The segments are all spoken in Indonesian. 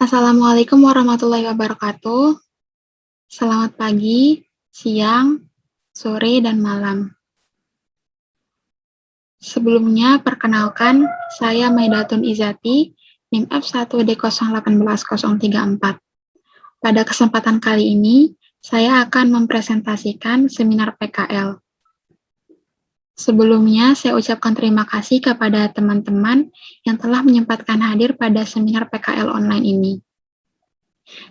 Assalamualaikum warahmatullahi wabarakatuh. Selamat pagi, siang, sore, dan malam. Sebelumnya, perkenalkan, saya Maidatun Izati, NIM F1D018034. Pada kesempatan kali ini, saya akan mempresentasikan seminar PKL. Sebelumnya, saya ucapkan terima kasih kepada teman-teman yang telah menyempatkan hadir pada seminar PKL online ini.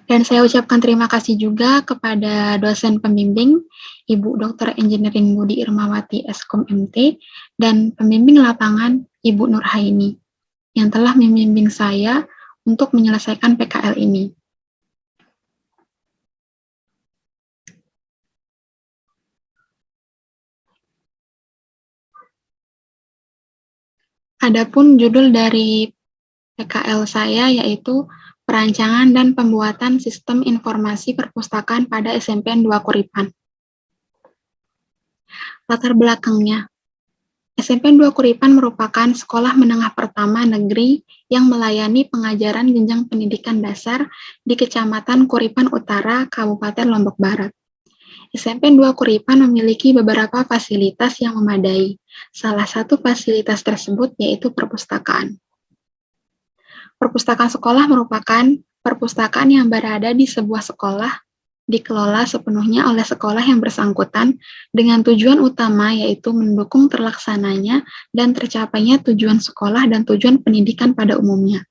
Dan saya ucapkan terima kasih juga kepada dosen pembimbing, Ibu Dr. Engineering Budi Irmawati Eskom MT, dan pembimbing lapangan, Ibu Nurhaini, yang telah membimbing saya untuk menyelesaikan PKL ini. Adapun judul dari PKL saya yaitu Perancangan dan Pembuatan Sistem Informasi Perpustakaan pada SMPN 2 Kuripan. Latar belakangnya, SMPN 2 Kuripan merupakan sekolah menengah pertama negeri yang melayani pengajaran jenjang pendidikan dasar di Kecamatan Kuripan Utara, Kabupaten Lombok Barat. SMPN 2 Kuripan memiliki beberapa fasilitas yang memadai. Salah satu fasilitas tersebut yaitu perpustakaan. Perpustakaan sekolah merupakan perpustakaan yang berada di sebuah sekolah, dikelola sepenuhnya oleh sekolah yang bersangkutan dengan tujuan utama yaitu mendukung terlaksananya dan tercapainya tujuan sekolah dan tujuan pendidikan pada umumnya.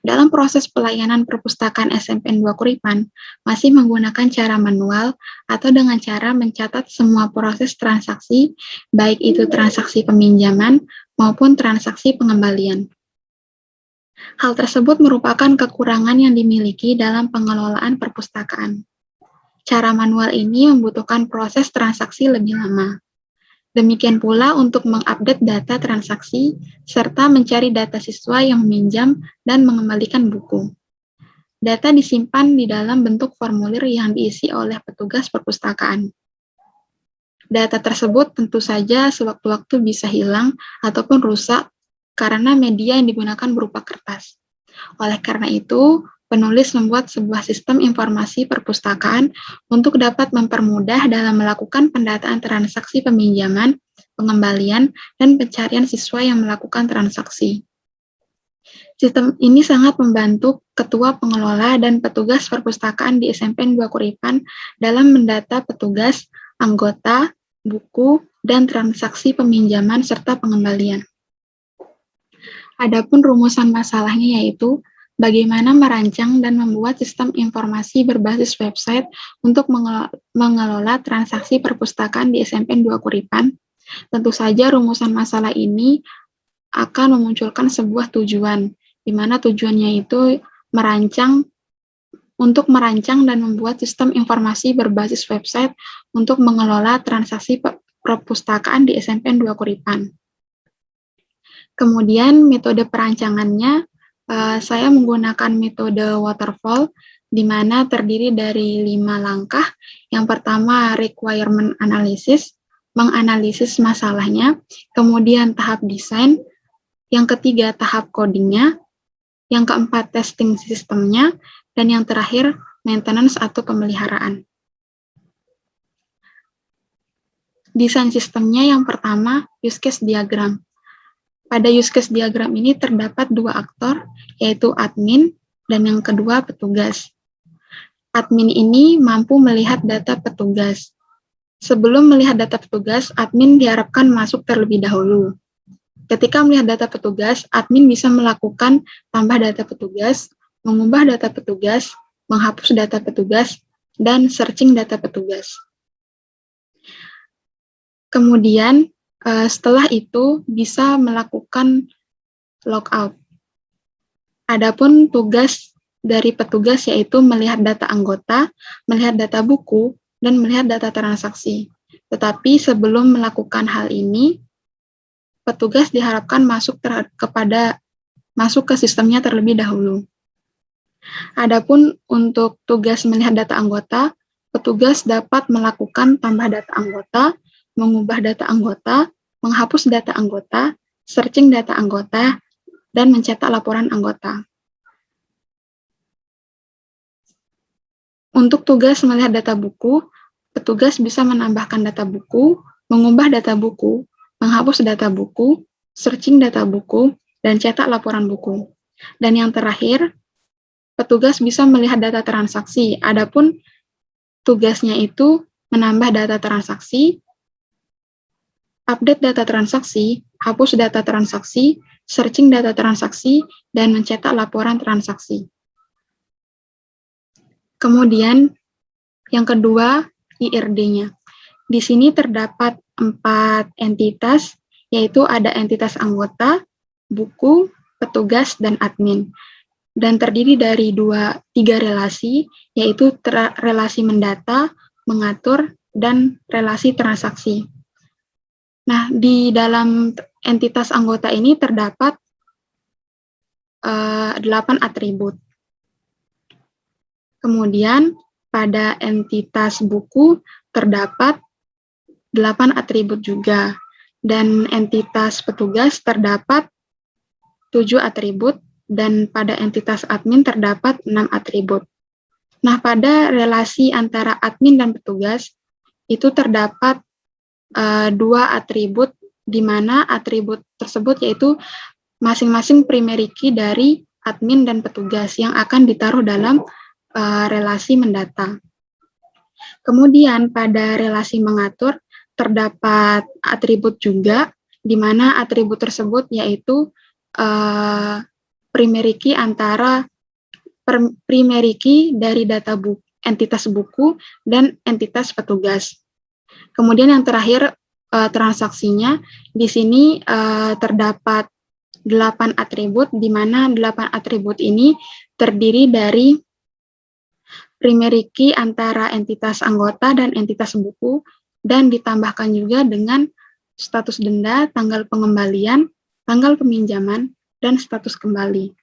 Dalam proses pelayanan perpustakaan SMPN 2 Kuripan masih menggunakan cara manual atau dengan cara mencatat semua proses transaksi, baik itu transaksi peminjaman maupun transaksi pengembalian. Hal tersebut merupakan kekurangan yang dimiliki dalam pengelolaan perpustakaan. Cara manual ini membutuhkan proses transaksi lebih lama. Demikian pula untuk mengupdate data transaksi, serta mencari data siswa yang meminjam dan mengembalikan buku. Data disimpan di dalam bentuk formulir yang diisi oleh petugas perpustakaan. Data tersebut tentu saja sewaktu-waktu bisa hilang ataupun rusak karena media yang digunakan berupa kertas. Oleh karena itu, penulis membuat sebuah sistem informasi perpustakaan untuk dapat mempermudah dalam melakukan pendataan transaksi peminjaman, pengembalian, dan pencarian siswa yang melakukan transaksi. Sistem ini sangat membantu ketua pengelola dan petugas perpustakaan di SMPN 2 Kuripan dalam mendata petugas, anggota, buku, dan transaksi peminjaman serta pengembalian. Adapun rumusan masalahnya yaitu bagaimana merancang dan membuat sistem informasi berbasis website untuk mengelola transaksi perpustakaan di SMPN 2 Kuripan. Tentu saja rumusan masalah ini akan memunculkan sebuah tujuan, di mana tujuannya itu merancang dan membuat sistem informasi berbasis website untuk mengelola transaksi perpustakaan di SMPN 2 Kuripan. Kemudian metode perancangannya, saya menggunakan metode waterfall, di mana terdiri dari 5 langkah. Yang pertama, requirement analysis, menganalisis masalahnya. Kemudian tahap desain. Yang ketiga, tahap codingnya. Yang keempat, testing sistemnya. Dan yang terakhir, maintenance atau pemeliharaan. Desain sistemnya yang pertama, use case diagram. Pada use case diagram ini terdapat 2 aktor, yaitu admin dan yang kedua petugas. Admin ini mampu melihat data petugas. Sebelum melihat data petugas, admin diharapkan masuk terlebih dahulu. Ketika melihat data petugas, admin bisa melakukan tambah data petugas, mengubah data petugas, menghapus data petugas, dan searching data petugas. Kemudian, setelah itu bisa melakukan logout. Adapun tugas dari petugas yaitu melihat data anggota, melihat data buku, dan melihat data transaksi. Tetapi sebelum melakukan hal ini, petugas diharapkan masuk ke sistemnya terlebih dahulu. Adapun untuk tugas melihat data anggota, petugas dapat melakukan tambah data anggota, mengubah data anggota, menghapus data anggota, searching data anggota, dan mencetak laporan anggota. Untuk tugas melihat data buku, petugas bisa menambahkan data buku, mengubah data buku, menghapus data buku, searching data buku, dan cetak laporan buku. Dan yang terakhir, petugas bisa melihat data transaksi. Adapun tugasnya itu menambah data transaksi, update data transaksi, hapus data transaksi, searching data transaksi, dan mencetak laporan transaksi. Kemudian, yang kedua, IRD-nya. Di sini terdapat 4 entitas, yaitu ada entitas anggota, buku, petugas, dan admin. Dan terdiri dari 3 relasi, yaitu relasi mendata, mengatur, dan relasi transaksi. Nah, di dalam entitas anggota ini terdapat 8 atribut. Kemudian, pada entitas buku terdapat 8 atribut juga. Dan entitas petugas terdapat 7 atribut, dan pada entitas admin terdapat 6 atribut. Nah, pada relasi antara admin dan petugas, itu terdapat 2 atribut, di mana atribut tersebut yaitu masing-masing primary key dari admin dan petugas yang akan ditaruh dalam relasi mendata. Kemudian pada relasi mengatur terdapat atribut juga, di mana atribut tersebut yaitu primary key antara primary key dari data buku, entitas buku dan entitas petugas. Kemudian yang terakhir transaksinya, di sini terdapat 8 atribut, di mana 8 atribut ini terdiri dari primary key antara entitas anggota dan entitas buku, dan ditambahkan juga dengan status denda, tanggal pengembalian, tanggal peminjaman, dan status kembali.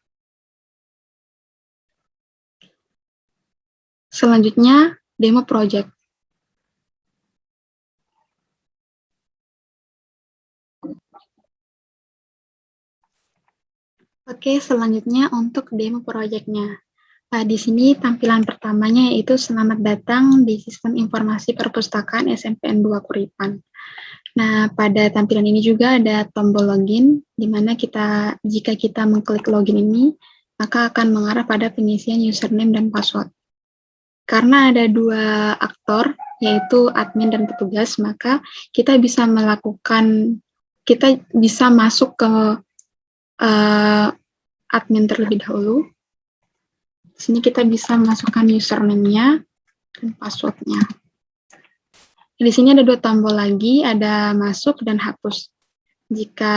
Selanjutnya, demo project. Oke, selanjutnya untuk demo project-nya. Di sini tampilan pertamanya yaitu selamat datang di Sistem Informasi Perpustakaan SNPN 2 Kuripan. Nah, pada tampilan ini juga ada tombol login, di mana jika kita mengklik login ini, maka akan mengarah pada pengisian username dan password. Karena ada 2 aktor, yaitu admin dan petugas, maka kita bisa masuk ke admin terlebih dahulu. Di sini kita bisa masukkan username-nya dan password-nya. Di sini ada 2 tombol lagi, ada masuk dan hapus. Jika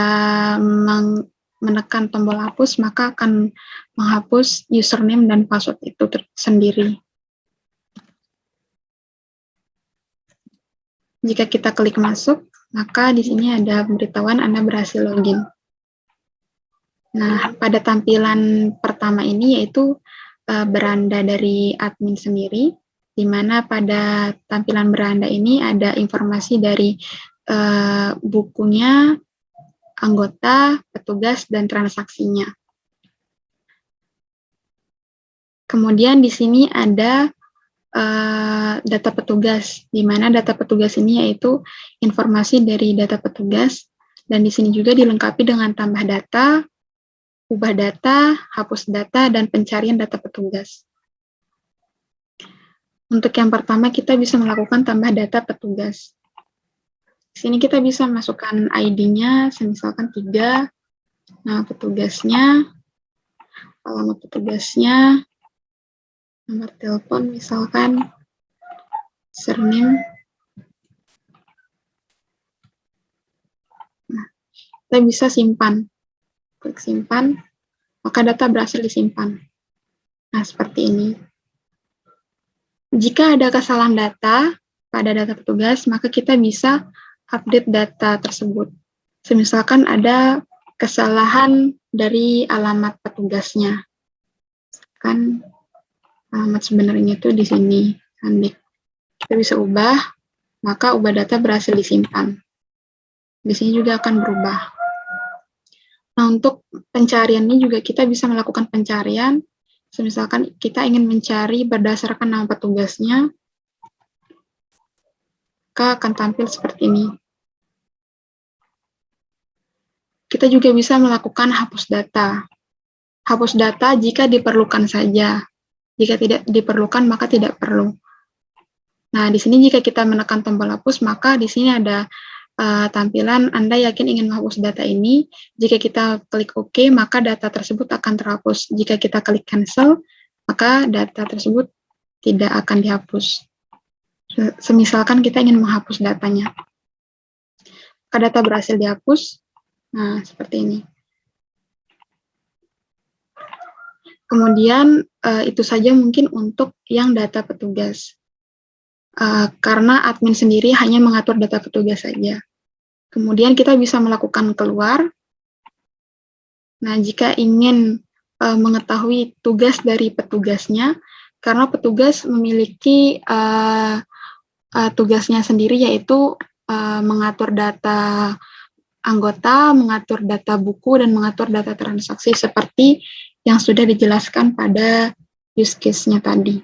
menekan tombol hapus, maka akan menghapus username dan password itu sendiri. Jika kita klik masuk, maka di sini ada pemberitahuan Anda berhasil login. Nah, pada tampilan pertama ini yaitu beranda dari admin sendiri, di mana pada tampilan beranda ini ada informasi dari bukunya, anggota, petugas, dan transaksinya. Kemudian di sini ada data petugas, di mana data petugas ini yaitu informasi dari data petugas, dan di sini juga dilengkapi dengan tambah data, ubah data, hapus data, dan pencarian data petugas. Untuk yang pertama, kita bisa melakukan tambah data petugas. Di sini kita bisa masukkan ID-nya, misalkan 3, nah petugasnya, alamat petugasnya, nomor telepon misalkan, surname. Nah, kita bisa simpan. Klik simpan, maka data berhasil disimpan. Nah, seperti ini. Jika ada kesalahan data pada data petugas, maka kita bisa update data tersebut. Misalkan ada kesalahan dari alamat petugasnya. Kan alamat sebenarnya itu di sini, Andik. Kita bisa ubah, maka ubah data berhasil disimpan. Di sini juga akan berubah. Nah, untuk pencarian ini juga kita bisa melakukan pencarian, Misalkan kita ingin mencari berdasarkan nama petugasnya, maka akan tampil seperti ini. Kita juga bisa melakukan hapus data. Hapus data jika diperlukan saja. Jika tidak diperlukan, maka tidak perlu. Nah, di sini jika kita menekan tombol hapus, maka di sini ada tampilan Anda yakin ingin menghapus data ini. Jika kita klik OK, maka data tersebut akan terhapus. Jika kita klik cancel, maka data tersebut tidak akan dihapus. Semisalkan kita ingin menghapus datanya. Maka data berhasil dihapus. Nah, seperti ini. Kemudian, itu saja mungkin untuk yang data petugas. Karena admin sendiri hanya mengatur data petugas saja. Kemudian kita bisa melakukan keluar. Nah, jika ingin mengetahui tugas dari petugasnya, karena petugas memiliki tugasnya sendiri, yaitu mengatur data anggota, mengatur data buku, dan mengatur data transaksi seperti yang sudah dijelaskan pada use case-nya tadi.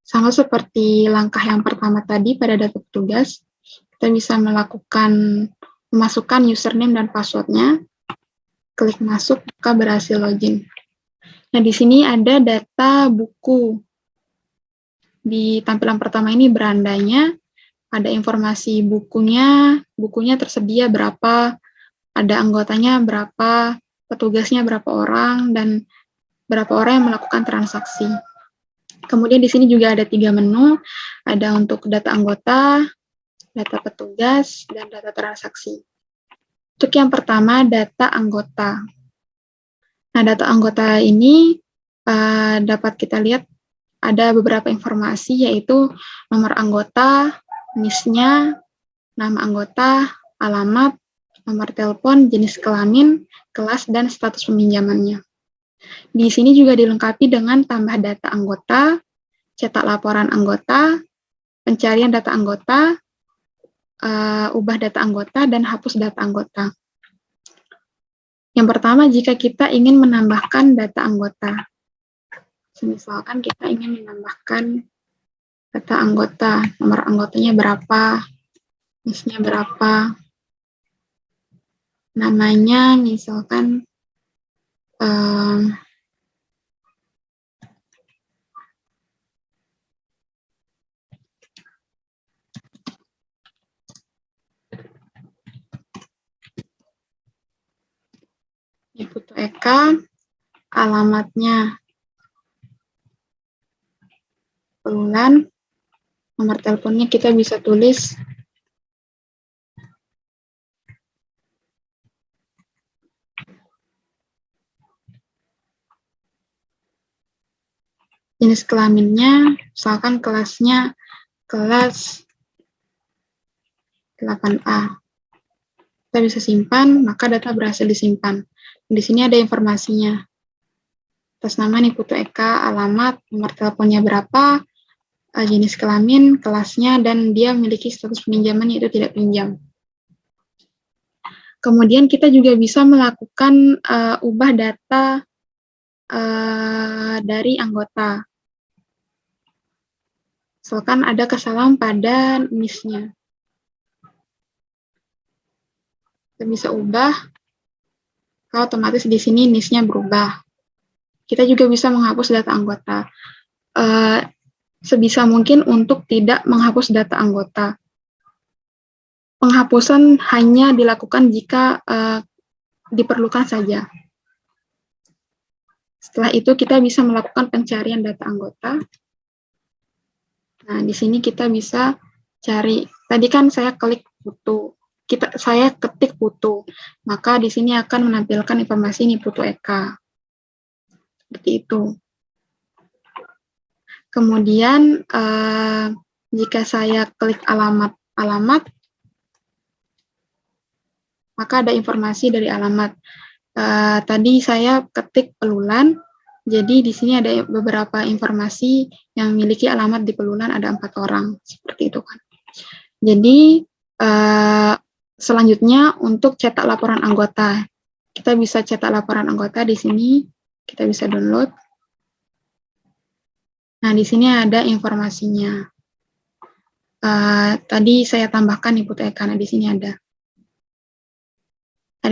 Sama seperti langkah yang pertama tadi pada data petugas, kita bisa memasukkan username dan password-nya, klik masuk, maka berhasil login. Nah, di sini ada data buku. Di tampilan pertama ini berandanya, ada informasi bukunya tersedia berapa, ada anggotanya berapa, petugasnya berapa orang, dan berapa orang yang melakukan transaksi. Kemudian di sini juga ada 3 menu, ada untuk data anggota, data petugas, dan data transaksi. Untuk yang pertama, data anggota. Nah, data anggota ini dapat kita lihat ada beberapa informasi, yaitu nomor anggota, NIS-nya, nama anggota, alamat, nomor telepon, jenis kelamin, kelas, dan status peminjamannya. Di sini juga dilengkapi dengan tambah data anggota, cetak laporan anggota, pencarian data anggota, ubah data anggota, dan hapus data anggota. Yang pertama, jika kita ingin menambahkan data anggota. Misalkan kita ingin menambahkan data anggota, nomor anggotanya berapa, NIS-nya berapa, namanya misalkan Putu Eka, alamatnya Pelulan, nomor teleponnya kita bisa tulis jenis kelaminnya, misalkan kelasnya kelas 8A. Kita bisa simpan, maka data berhasil disimpan. Di sini ada informasinya. Atas nama Putu Eka, alamat, nomor teleponnya berapa, jenis kelamin, kelasnya, dan dia memiliki status peminjaman yaitu tidak pinjam. Kemudian kita juga bisa melakukan ubah data dari anggota. Misalkan ada kesalahan pada NIS-nya. Kita bisa ubah, otomatis di sini NIS-nya berubah. Kita juga bisa menghapus data anggota. Sebisa mungkin untuk tidak menghapus data anggota. Penghapusan hanya dilakukan jika diperlukan saja. Setelah itu kita bisa melakukan pencarian data anggota. Nah, di sini kita bisa cari. Tadi kan saya klik Putu. Saya ketik Putu. Maka di sini akan menampilkan informasi Putu Eka. Seperti itu. Kemudian jika saya klik alamat, maka ada informasi dari alamat. Tadi saya ketik Pelulan, jadi di sini ada beberapa informasi yang memiliki alamat di Pelulan, ada 4 orang, seperti itu kan. Jadi selanjutnya untuk cetak laporan anggota. Kita bisa cetak laporan anggota di sini, kita bisa download. Nah, di sini ada informasinya. Tadi saya tambahkan Ibu karena di sini ada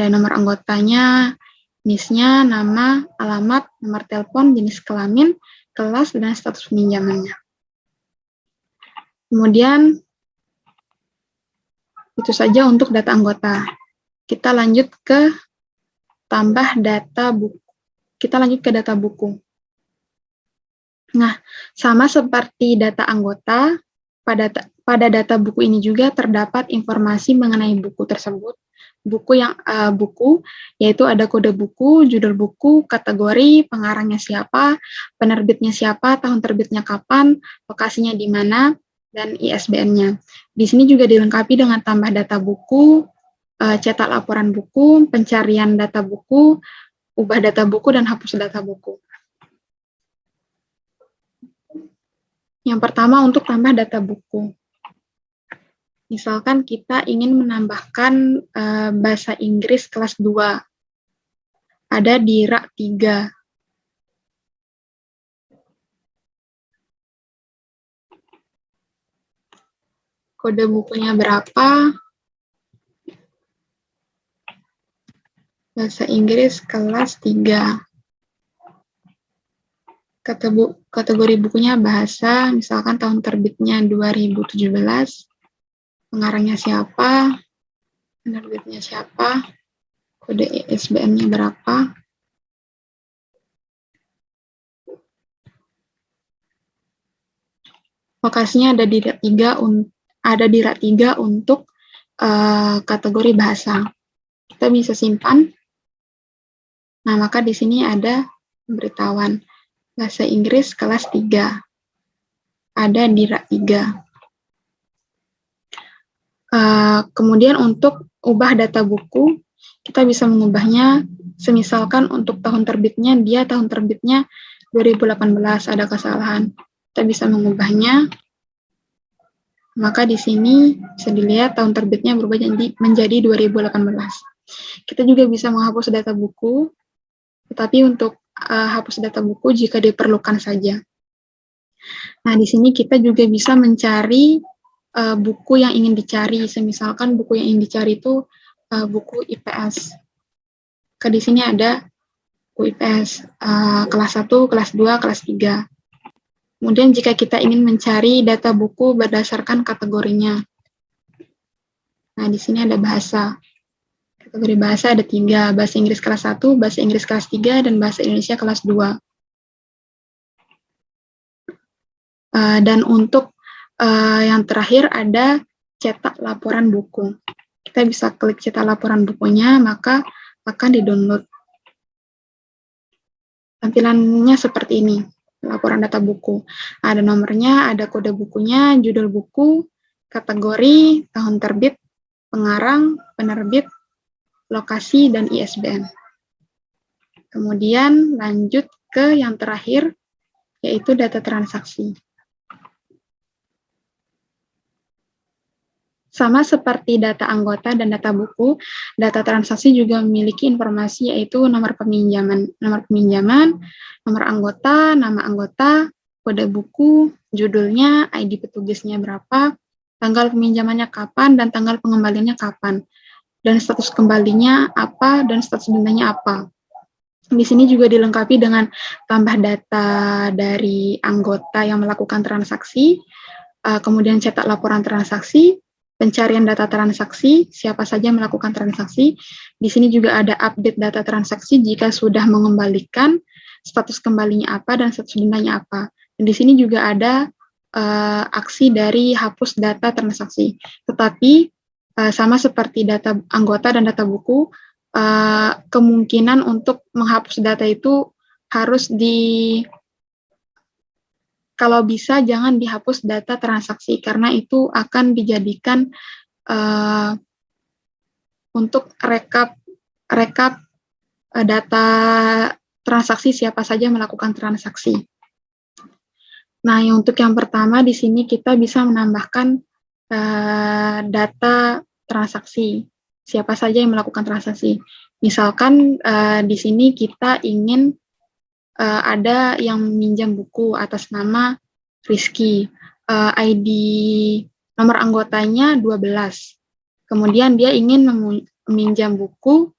nomor anggotanya, NIS-nya, nama, alamat, nomor telepon, jenis kelamin, kelas, dan status peminjamannya. Kemudian, itu saja untuk data anggota. Kita lanjut ke tambah data buku. Kita lanjut ke data buku. Nah, sama seperti data anggota, pada data buku ini juga terdapat informasi mengenai buku tersebut. Buku yaitu ada kode buku, judul buku, kategori, pengarangnya siapa, penerbitnya siapa, tahun terbitnya kapan, lokasinya di mana, dan ISBN-nya. Di sini juga dilengkapi dengan tambah data buku, cetak laporan buku, pencarian data buku, ubah data buku, dan hapus data buku. Yang pertama untuk tambah data buku. Misalkan kita ingin menambahkan bahasa Inggris kelas 2. Ada di rak 3. Kode bukunya berapa? Bahasa Inggris kelas 3. Kategori bukunya bahasa, misalkan tahun terbitnya 2017. Pengarangnya siapa? Penerbitnya siapa? Kode ISBN-nya berapa? Lokasinya ada di rak 3 untuk kategori bahasa. Kita bisa simpan. Nah, maka di sini ada pemberitahuan bahasa Inggris kelas 3. Ada di rak 3. Kemudian untuk ubah data buku, kita bisa mengubahnya, semisalkan untuk tahun terbitnya, tahun terbitnya 2018, ada kesalahan. Kita bisa mengubahnya, maka di sini bisa dilihat tahun terbitnya berubah menjadi 2018. Kita juga bisa menghapus data buku, tetapi untuk hapus data buku jika diperlukan saja. Nah, di sini kita juga bisa mencari buku yang ingin dicari. Semisalkan buku yang ingin dicari itu buku IPS. Di sini ada buku IPS kelas 1, kelas 2, kelas 3. Kemudian jika kita ingin mencari data buku berdasarkan kategorinya. Nah, di sini ada bahasa. Kategori bahasa ada 3, bahasa Inggris kelas 1, bahasa Inggris kelas 3, dan bahasa Indonesia kelas 2. Dan untuk yang terakhir ada cetak laporan buku. Kita bisa klik cetak laporan bukunya, maka akan di-download. Tampilannya seperti ini, laporan data buku. Ada nomornya, ada kode bukunya, judul buku, kategori, tahun terbit, pengarang, penerbit, lokasi, dan ISBN. Kemudian lanjut ke yang terakhir, yaitu data transaksi. Sama seperti data anggota dan data buku, data transaksi juga memiliki informasi yaitu nomor peminjaman, nomor anggota, nama anggota, kode buku, judulnya, ID petugasnya berapa, tanggal peminjamannya kapan, dan tanggal pengembaliannya kapan, dan status kembalinya apa, dan status dendanya apa. Di sini juga dilengkapi dengan tambah data dari anggota yang melakukan transaksi, kemudian cetak laporan transaksi, pencarian data transaksi, siapa saja melakukan transaksi. Di sini juga ada update data transaksi jika sudah mengembalikan, status kembalinya apa, dan status dendanya apa. Dan di sini juga ada aksi dari hapus data transaksi. Tetapi sama seperti data anggota dan data buku, kemungkinan untuk menghapus data itu harus kalau bisa jangan dihapus data transaksi, karena itu akan dijadikan untuk rekap data transaksi siapa saja melakukan transaksi. Nah, untuk yang pertama di sini kita bisa menambahkan data transaksi, siapa saja yang melakukan transaksi. Misalkan di sini kita ingin ada yang minjam buku atas nama Rizky, ID nomor anggotanya 12. Kemudian dia ingin meminjam buku,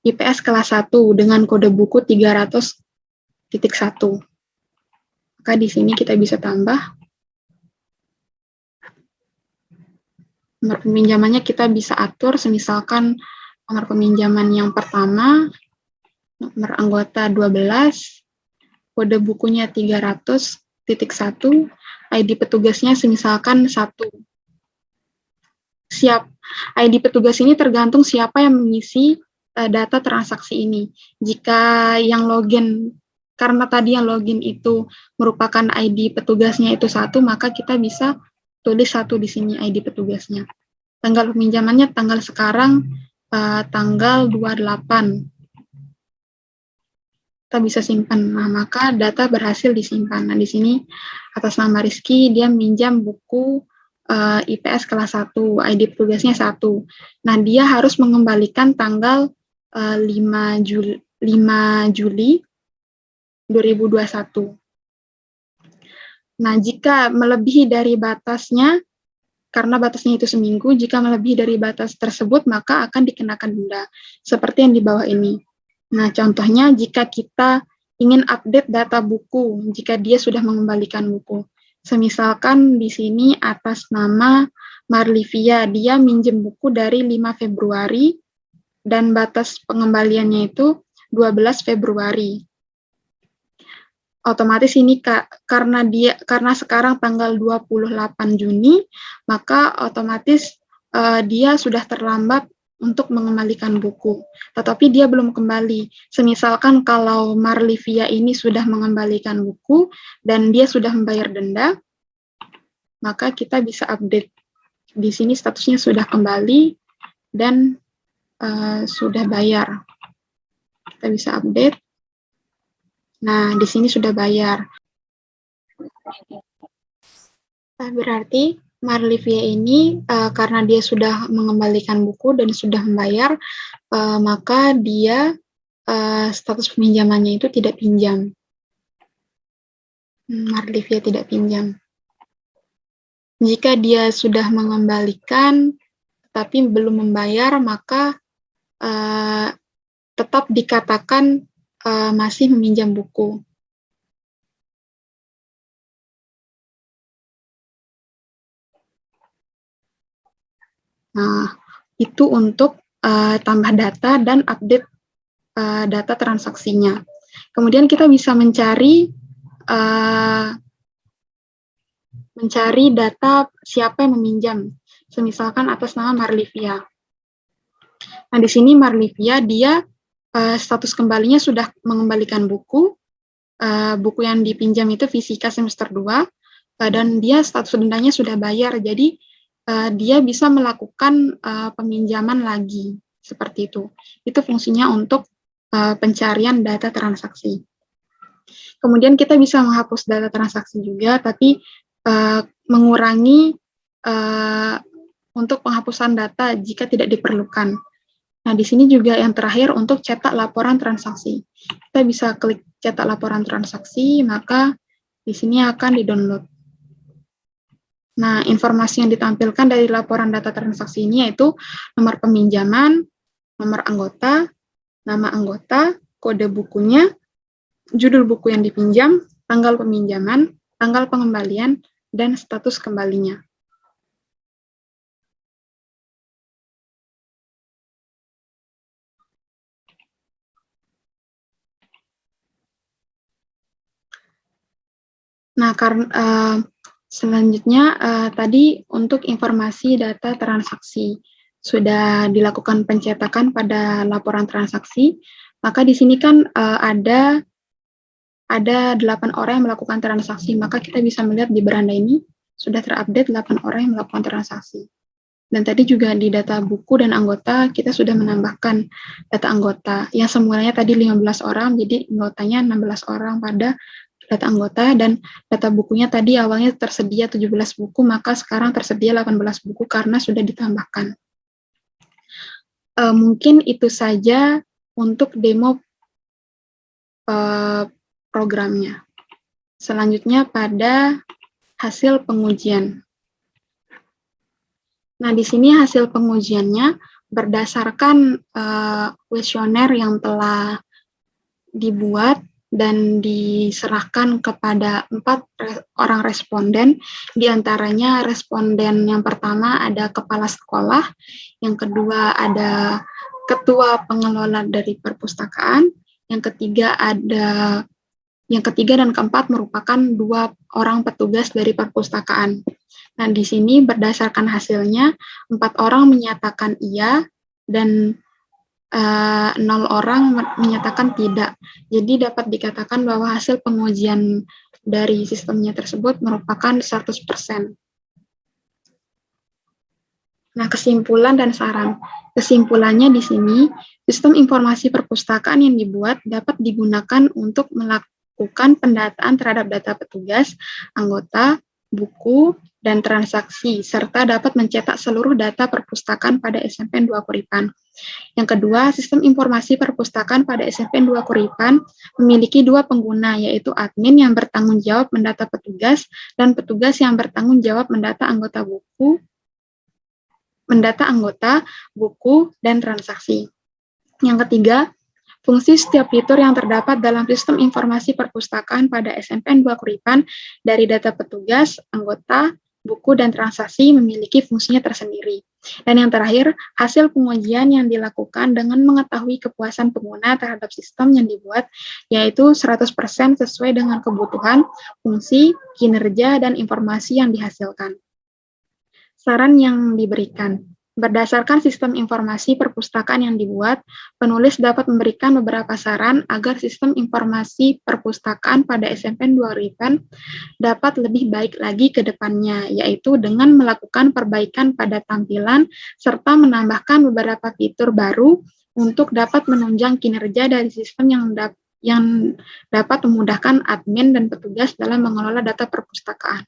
IPS kelas 1 dengan kode buku 300.1. Maka di sini kita bisa tambah. Nomor peminjamannya kita bisa atur, semisalkan nomor peminjaman yang pertama, nomor anggota 12, kode bukunya 300.1, ID petugasnya semisalkan 1. ID petugas ini tergantung siapa yang mengisi data transaksi ini. Jika yang login, karena tadi yang login itu merupakan ID petugasnya itu 1, maka kita bisa tulis 1 di sini ID petugasnya. Tanggal peminjamannya tanggal sekarang tanggal 28. Kita bisa simpan. Nah, maka data berhasil disimpan. Nah, di sini atas nama Rizky, dia minjam buku IPS kelas 1, ID petugasnya 1. Nah, dia harus mengembalikan tanggal 5 Juli 2021. Nah, jika melebihi dari batasnya, karena batasnya itu seminggu, jika melebihi dari batas tersebut, maka akan dikenakan denda, seperti yang di bawah ini. Nah, contohnya jika kita ingin update data buku, jika dia sudah mengembalikan buku. Semisalkan di sini atas nama Marlivia, dia minjem buku dari 5 Februari, dan batas pengembaliannya itu 12 Februari. Otomatis ini karena sekarang tanggal 28 Juni, maka otomatis dia sudah terlambat untuk mengembalikan buku. Tetapi dia belum kembali. Semisalkan kalau Marlivia ini sudah mengembalikan buku dan dia sudah membayar denda, maka kita bisa update. Di sini statusnya sudah kembali dan sudah bayar. Kita bisa update. Nah, di sini sudah bayar. Berarti Marlivia ini karena dia sudah mengembalikan buku dan sudah membayar, maka dia status peminjamannya itu tidak pinjam. Marlivia tidak pinjam. Jika dia sudah mengembalikan tetapi belum membayar, maka tetap dikatakan masih meminjam buku. Nah, itu untuk tambah data dan update data transaksinya. Kemudian kita bisa mencari data siapa yang meminjam. Semisalkan atas nama Marlivia. Nah, di sini Marlivia, dia status kembalinya sudah mengembalikan buku. Buku yang dipinjam itu fisika semester 2, dan dia status dendanya sudah bayar, jadi dia bisa melakukan peminjaman lagi, seperti itu. Itu fungsinya untuk pencarian data transaksi. Kemudian kita bisa menghapus data transaksi juga, tapi mengurangi untuk penghapusan data jika tidak diperlukan. Nah, di sini juga yang terakhir untuk cetak laporan transaksi. Kita bisa klik cetak laporan transaksi, maka di sini akan di-download. Nah, informasi yang ditampilkan dari laporan data transaksi ini yaitu nomor peminjaman, nomor anggota, nama anggota, kode bukunya, judul buku yang dipinjam, tanggal peminjaman, tanggal pengembalian, dan status kembalinya. Nah, selanjutnya tadi untuk informasi data transaksi sudah dilakukan pencetakan pada laporan transaksi, maka di sini kan ada 8 orang yang melakukan transaksi, maka kita bisa melihat di beranda ini sudah terupdate 8 orang yang melakukan transaksi. Dan tadi juga di data buku dan anggota kita sudah menambahkan data anggota yang semulanya tadi 15 orang, jadi anggotanya 16 orang pada data anggota, dan data bukunya tadi awalnya tersedia 17 buku, maka sekarang tersedia 18 buku karena sudah ditambahkan. Mungkin itu saja untuk demo programnya. Selanjutnya pada hasil pengujian. Nah, di sini hasil pengujiannya berdasarkan kuesioner yang telah dibuat dan diserahkan kepada 4 orang responden. Di antaranya responden yang pertama ada kepala sekolah, yang kedua ada ketua pengelola dari perpustakaan, yang ketiga dan keempat merupakan 2 orang petugas dari perpustakaan. Nah, di sini berdasarkan hasilnya 4 orang menyatakan iya dan 0 orang menyatakan tidak. Jadi dapat dikatakan bahwa hasil pengujian dari sistemnya tersebut merupakan 100%. Nah, kesimpulan dan saran. Kesimpulannya di sini, sistem informasi perpustakaan yang dibuat dapat digunakan untuk melakukan pendataan terhadap data petugas, anggota, buku, dan transaksi, serta dapat mencetak seluruh data perpustakaan pada SMPN 2 Kuripan. Yang kedua, sistem informasi perpustakaan pada SMPN 2 Kuripan memiliki 2 pengguna, yaitu admin yang bertanggung jawab mendata petugas dan petugas yang bertanggung jawab mendata anggota, buku, dan transaksi. Yang ketiga, fungsi setiap fitur yang terdapat dalam sistem informasi perpustakaan pada SMPN 2 Kuripan dari data petugas, anggota, buku, dan transaksi memiliki fungsinya tersendiri. Dan yang terakhir, hasil pengujian yang dilakukan dengan mengetahui kepuasan pengguna terhadap sistem yang dibuat, yaitu 100% sesuai dengan kebutuhan, fungsi, kinerja, dan informasi yang dihasilkan. Saran yang diberikan. Berdasarkan sistem informasi perpustakaan yang dibuat, penulis dapat memberikan beberapa saran agar sistem informasi perpustakaan pada SMPN 2 Kuripan dapat lebih baik lagi ke depannya, yaitu dengan melakukan perbaikan pada tampilan serta menambahkan beberapa fitur baru untuk dapat menunjang kinerja dari sistem yang dapat memudahkan admin dan petugas dalam mengelola data perpustakaan.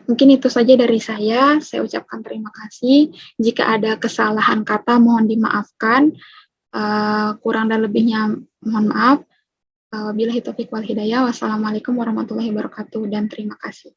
Mungkin itu saja dari saya ucapkan terima kasih. Jika ada kesalahan kata mohon dimaafkan, kurang dan lebihnya mohon maaf. Wabillahi taufiq wal hidayah. Wassalamualaikum warahmatullahi wabarakatuh dan terima kasih.